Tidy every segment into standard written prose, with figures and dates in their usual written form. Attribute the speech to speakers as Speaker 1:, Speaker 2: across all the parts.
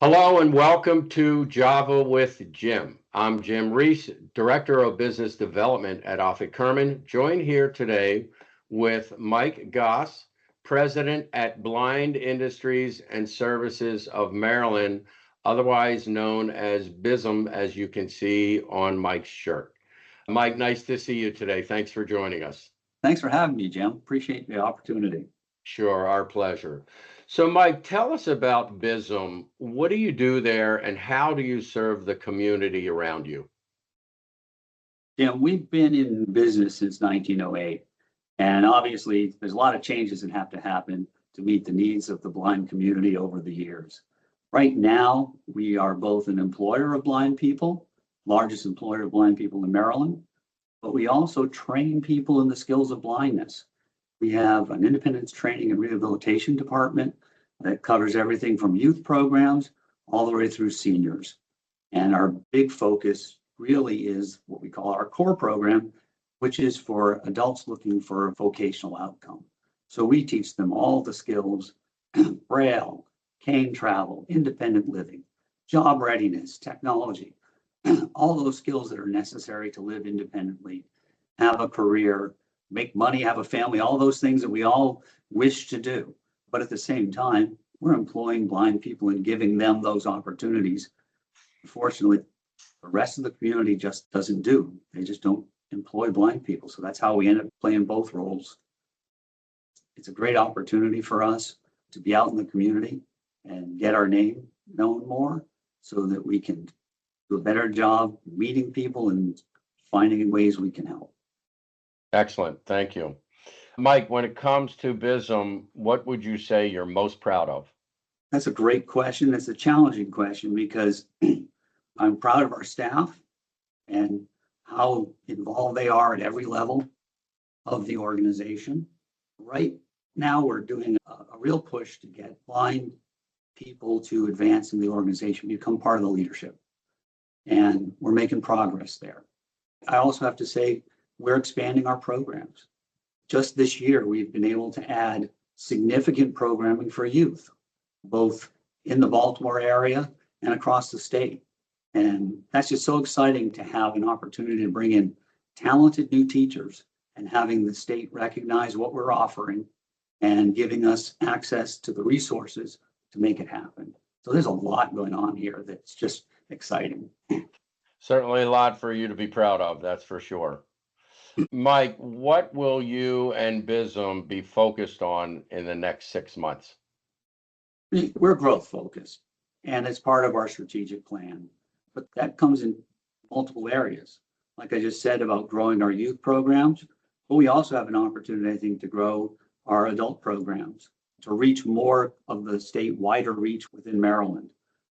Speaker 1: Hello and welcome to Java with Jim. I'm Jim Ries, Director of Business Development at Offutt Kerman, joined here today with Mike Gosse, President at Blind Industries and Services of Maryland, otherwise known as BISM, as you can see on Mike's shirt. Mike, nice to see you today. Thanks for joining us.
Speaker 2: Thanks for having me, Jim. Appreciate the opportunity.
Speaker 1: Sure, our pleasure. So, Mike, tell us about BISM. What do you do there, and how do you serve the community around you?
Speaker 2: Jim, we've been in business since 1908, and obviously there's a lot of changes that have to happen to meet the needs of the blind community over the years. Right now, we are both an employer of blind people, largest employer of blind people in Maryland, but we also train people in the skills of blindness. We have an independence training and rehabilitation department that covers everything from youth programs all the way through seniors. And our big focus really is what we call our core program, which is for adults looking for a vocational outcome. So we teach them all the skills, braille, cane travel, independent living, job readiness, technology, all those skills that are necessary to live independently, have a career, make money, have a family, all those things that we all wish to do. But at the same time, we're employing blind people and giving them those opportunities. Unfortunately, the rest of the community just doesn't do. They just don't employ blind people. So that's how we end up playing both roles. It's a great opportunity for us to be out in the community and get our name known more so that we can do a better job meeting people and finding ways we can help.
Speaker 1: Excellent. Thank you. Mike, when it comes to BISM, what would you say you're most proud of?
Speaker 2: That's a great question. It's a challenging question because I'm proud of our staff and how involved they are at every level of the organization. Right now, we're doing a real push to get blind people to advance in the organization, become part of the leadership. And we're making progress there. I also have to say, we're expanding our programs. Just this year, we've been able to add significant programming for youth, both in the Baltimore area and across the state. And that's just so exciting to have an opportunity to bring in talented new teachers and having the state recognize what we're offering and giving us access to the resources to make it happen. So there's a lot going on here that's just exciting.
Speaker 1: Certainly a lot for you to be proud of, that's for sure. Mike, what will you and BISM be focused on in the next 6 months?
Speaker 2: We're growth focused, and it's part of our strategic plan, but that comes in multiple areas. Like I just said about growing our youth programs, but we also have an opportunity, I think, to grow our adult programs, to reach more of the state, wider reach within Maryland.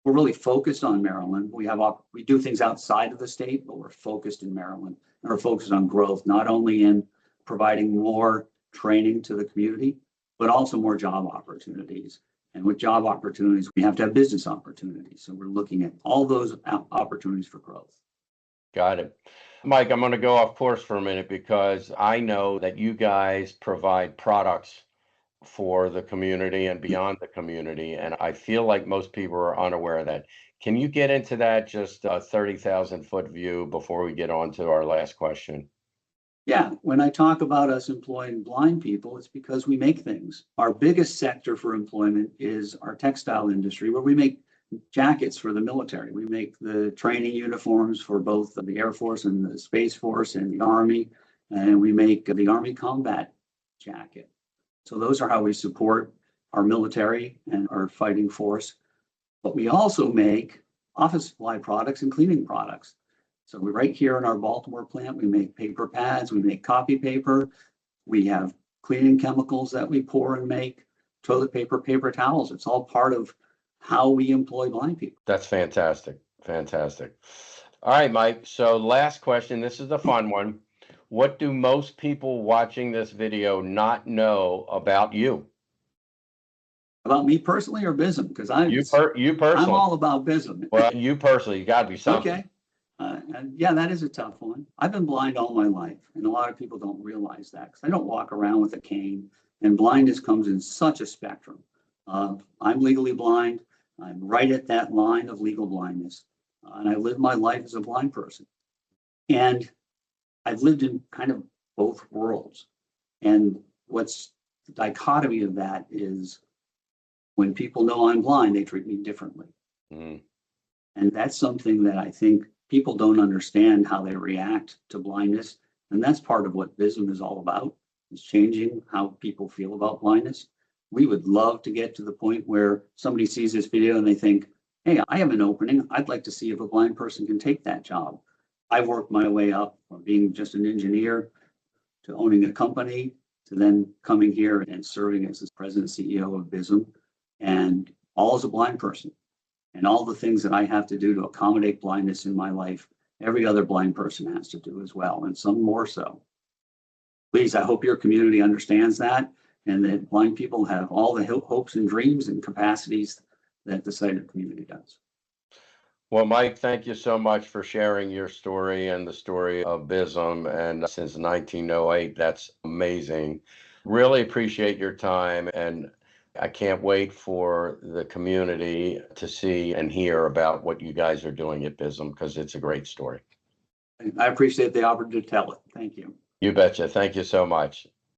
Speaker 2: We're really focused on Maryland. We do things outside of the state, but we're focused in Maryland, and we're focused on growth, not only in providing more training to the community, but also more job opportunities. And with job opportunities, we have to have business opportunities. So we're looking at all those opportunities for growth.
Speaker 1: Got it. Mike, I'm going to go off course for a minute because I know that you guys provide products for the community and beyond the community, and I feel like most people are unaware of that. Can you get into that, just a 30,000-foot view, before we get on to our last question?
Speaker 2: Yeah, when I talk about us employing blind people, it's because we make things. Our biggest sector for employment is our textile industry, where we make jackets for the military. We make the training uniforms for both the Air Force and the Space Force and the Army, and we make the Army combat jacket. So those are how we support our military and our fighting force. But we also make office supply products and cleaning products. So we're right here in our Baltimore plant. We make paper pads, we make copy paper, we have cleaning chemicals that we pour and make, toilet paper, paper towels. It's all part of how we employ blind people.
Speaker 1: That's fantastic. Fantastic. All right, Mike. So last question. This is the fun one. What do most people watching this video not know about you?
Speaker 2: About me personally or BISM? Because
Speaker 1: You personally.
Speaker 2: I'm all about BISM.
Speaker 1: Well, you personally, you got to be something.
Speaker 2: Okay. Yeah, that is a tough one. I've been blind all my life, and a lot of people don't realize that because I don't walk around with a cane, and blindness comes in such a spectrum. I'm legally blind. I'm right at that line of legal blindness, and I live my life as a blind person. And I've lived in kind of both worlds. And what's the dichotomy of that is when people know I'm blind, they treat me differently.
Speaker 1: Mm.
Speaker 2: And that's something that I think people don't understand how they react to blindness. And that's part of what BISM is all about, is changing how people feel about blindness. We would love to get to the point where somebody sees this video and they think, hey, I have an opening. I'd like to see if a blind person can take that job. I've worked my way up from being just an engineer to owning a company to then coming here and serving as the president and CEO of BISM, and all as a blind person. And all the things that I have to do to accommodate blindness in my life, every other blind person has to do as well, and some more so. Please, I hope your community understands that, and that blind people have all the hopes and dreams and capacities that the sighted community does.
Speaker 1: Well, Mike, thank you so much for sharing your story and the story of BISM. And since 1908, that's amazing. Really appreciate your time. And I can't wait for the community to see and hear about what you guys are doing at BISM, because it's a great story.
Speaker 2: I appreciate the opportunity to tell it. Thank you.
Speaker 1: You betcha. Thank you so much.